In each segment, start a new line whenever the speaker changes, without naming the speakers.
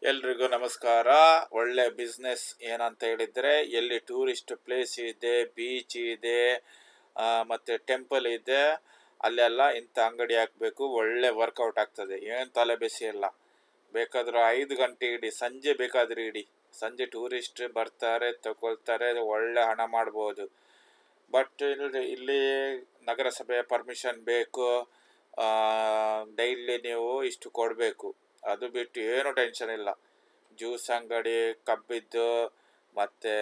ಎಲ್ರಿಗೂ ನಮಸ್ಕಾರ. ಒಳ್ಳೆ ಬಿಸ್ನೆಸ್ ಏನಂತ ಹೇಳಿದರೆ, ಎಲ್ಲಿ ಟೂರಿಸ್ಟ್ ಪ್ಲೇಸ್ ಇದೆ, ಬೀಚ್ ಇದೆ, ಮತ್ತು ಟೆಂಪಲ್ ಇದೆ, ಅಲ್ಲೆಲ್ಲ ಇಂಥ ಅಂಗಡಿ ಹಾಕಬೇಕು. ಒಳ್ಳೆ ವರ್ಕೌಟ್ ಆಗ್ತದೆ, ಏನು ತಲೆ ಬಿಸಿ ಇಲ್ಲ. ಬೇಕಾದರೂ 5 ಗಂಟೆ ಇಡಿ, ಸಂಜೆ ಬೇಕಾದರೂ ಇಡಿ, ಸಂಜೆ ಟೂರಿಸ್ಟ್ ಬರ್ತಾರೆ, ತಗೊಳ್ತಾರೆ, ಒಳ್ಳೆ ಹಣ ಮಾಡ್ಬೋದು. ಬಟ್ ಇಲ್ಲಿ ನಗರಸಭೆಯ ಪರ್ಮಿಷನ್ ಬೇಕು, ಡೈಲಿ ನೀವು ಇಷ್ಟು ಕೊಡಬೇಕು. ಅದು ಬಿಟ್ಟು ಏನು ಟೆನ್ಷನ್ ಇಲ್ಲ. ಜ್ಯೂಸ್ ಅಂಗಡಿ, ಕಬ್ಬಿದ್ದು, ಮತ್ತು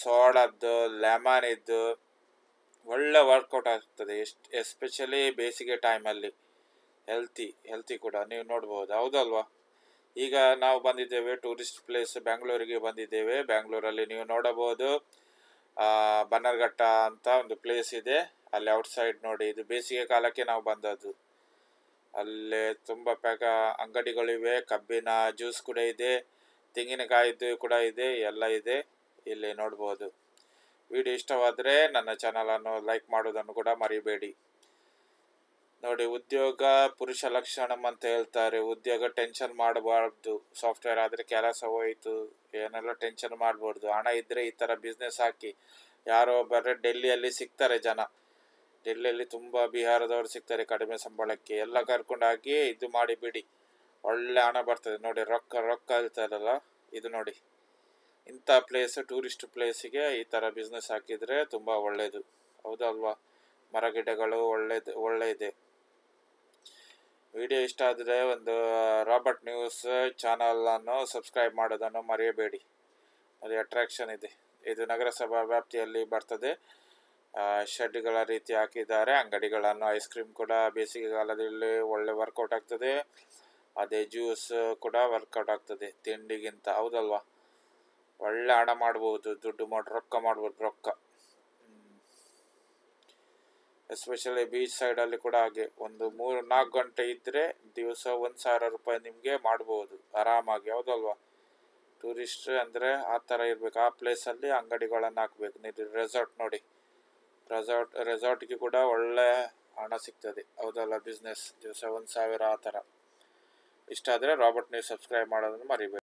ಸೋಡದ್ದು, ಲೆಮನ್ ಇದ್ದು ಒಳ್ಳೆ ವರ್ಕೌಟ್ ಆಗ್ತದೆ. ಎಸ್ಪೆಷಲಿ ಬೇಸಿಗೆ ಟೈಮಲ್ಲಿ ಹೆಲ್ತಿ ಕೂಡ ನೀವು ನೋಡ್ಬೋದು, ಹೌದಲ್ವಾ? ಈಗ ನಾವು ಬಂದಿದ್ದೇವೆ ಟೂರಿಸ್ಟ್ ಪ್ಲೇಸ್ ಬೆಂಗಳೂರಿಗೆ ಬಂದಿದ್ದೇವೆ. ಬೆಂಗಳೂರಲ್ಲಿ ನೀವು ನೋಡಬಹುದು ಬನ್ನರ್ಘಟ್ಟ ಅಂತ ಒಂದು ಪ್ಲೇಸ್ ಇದೆ. ಅಲ್ಲಿ ಔಟ್ಸೈಡ್ ನೋಡಿ, ಇದು ಬೇಸಿಗೆ ಕಾಲಕ್ಕೆ ನಾವು ಬಂದದ್ದು. ಅಲ್ಲೇ ತುಂಬ ಅಂಗಡಿಗಳಿವೆ, ಕಬ್ಬಿನ ಜ್ಯೂಸ್ ಕೂಡ ಇದೆ, ತೆಂಗಿನಕಾಯಿದ್ದು ಕೂಡ ಇದೆ, ಎಲ್ಲ ಇದೆ. ಇಲ್ಲಿ ನೋಡ್ಬೋದು. ವಿಡಿಯೋ ಇಷ್ಟವಾದರೆ ನನ್ನ ಚಾನಲನ್ನು ಲೈಕ್ ಮಾಡೋದನ್ನು ಕೂಡ ಮರಿಬೇಡಿ. ನೋಡಿ, ಉದ್ಯೋಗ ಪುರುಷ ಲಕ್ಷಣಂ ಅಂತ ಹೇಳ್ತಾರೆ. ಉದ್ಯೋಗ ಟೆನ್ಷನ್ ಮಾಡಬಾರ್ದು. ಸಾಫ್ಟ್ವೇರ್ ಆದರೆ ಕೆಲಸ ಹೋಯಿತು, ಏನೆಲ್ಲ ಟೆನ್ಷನ್ ಮಾಡಬಾರ್ದು. ಹಣ ಇದ್ದರೆ ಈ ಥರ ಬಿಸ್ನೆಸ್ ಹಾಕಿ. ಯಾರೋ ಒಬ್ಬರೇ ಡೆಲ್ಲಿಯಲ್ಲಿ ಸಿಗ್ತಾರೆ ಜನ, ಡೆಲ್ಲಿಯಲ್ಲಿ ತುಂಬ ಬಿಹಾರದವರು ಸಿಗ್ತಾರೆ ಕಡಿಮೆ ಸಂಬಳಕ್ಕೆ. ಎಲ್ಲ ಕರ್ಕೊಂಡು ಹಾಕಿ ಇದು ಮಾಡಿಬಿಡಿ, ಒಳ್ಳೆ ಹಣ ಬರ್ತದೆ. ನೋಡಿ, ರೊಕ್ಕ ಇರ್ತದಲ್ಲ, ಇದು ನೋಡಿ, ಇಂಥ ಪ್ಲೇಸ್ ಟೂರಿಸ್ಟ್ ಪ್ಲೇಸಿಗೆ ಈ ಥರ ಬಿಸ್ನೆಸ್ ಹಾಕಿದರೆ ತುಂಬ ಒಳ್ಳೆಯದು, ಹೌದಲ್ವಾ? ಮರಗಿಡಗಳು ಒಳ್ಳೆ ಇದೆ. ವಿಡಿಯೋ ಇಷ್ಟ ಆದರೆ ಒಂದು ರಾಬರ್ಟ್ ನ್ಯೂಸ್ ಚಾನಲನ್ನು ಸಬ್ಸ್ಕ್ರೈಬ್ ಮಾಡೋದನ್ನು ಮರೆಯಬೇಡಿ. ಅದು ಅಟ್ರಾಕ್ಷನ್ ಇದೆ. ಇದು ನಗರಸಭಾ ವ್ಯಾಪ್ತಿಯಲ್ಲಿ ಬರ್ತದೆ. ಶೆಡ್ಗಳ ರೀತಿ ಹಾಕಿದ್ದಾರೆ, ಅಂಗಡಿಗಳನ್ನು. ಐಸ್ ಕ್ರೀಮ್ ಕೂಡ ಬೇಸಿಗೆಗಾಲದಲ್ಲಿ ಒಳ್ಳೆ ವರ್ಕೌಟ್ ಆಗ್ತದೆ. ಅದೇ ಜ್ಯೂಸ್ ಕೂಡ ವರ್ಕೌಟ್ ಆಗ್ತದೆ ತಿಂಡಿಗಿಂತ, ಹೌದಲ್ವಾ? ಒಳ್ಳೆ ಹಣ ಮಾಡ್ಬೋದು, ರೊಕ್ಕ ಮಾಡ್ಬೋದು, ರೊಕ್ಕ. ಎಸ್ಪೆಷಲಿ ಬೀಚ್ ಸೈಡಲ್ಲಿ ಕೂಡ ಹಾಗೆ. ಒಂದು 3-4 ಗಂಟೆ ಇದ್ದರೆ ದಿವಸ 1,000 ರೂಪಾಯಿ ನಿಮಗೆ ಮಾಡ್ಬೋದು ಆರಾಮಾಗಿ, ಹೌದಲ್ವಾ? ಟೂರಿಸ್ಟ್ ಅಂದರೆ ಆ ಥರ ಇರಬೇಕು. ಆ ಪ್ಲೇಸಲ್ಲಿ ಅಂಗಡಿಗಳನ್ನು ಹಾಕಬೇಕು. ನೀವು ರೆಸಾರ್ಟ್ ನೋಡಿ, ರೆಸಾರ್ಟ್ಗೆ ಕೂಡ ಒಳ್ಳೆ ಹಣ ಸಿಗ್ತದೆ, ಹೌದಲ್ಲ? ಬಿಸ್ನೆಸ್ ದಿವಸ 1,000 ಆ ಥರ. ಇಷ್ಟ ಆದರೆ ರಾಬರ್ಟ್ ನ್ಯೂಸ್ ಸಬ್ಸ್ಕ್ರೈಬ್ ಮಾಡೋದನ್ನು ಮರಿಬೇಡಿ.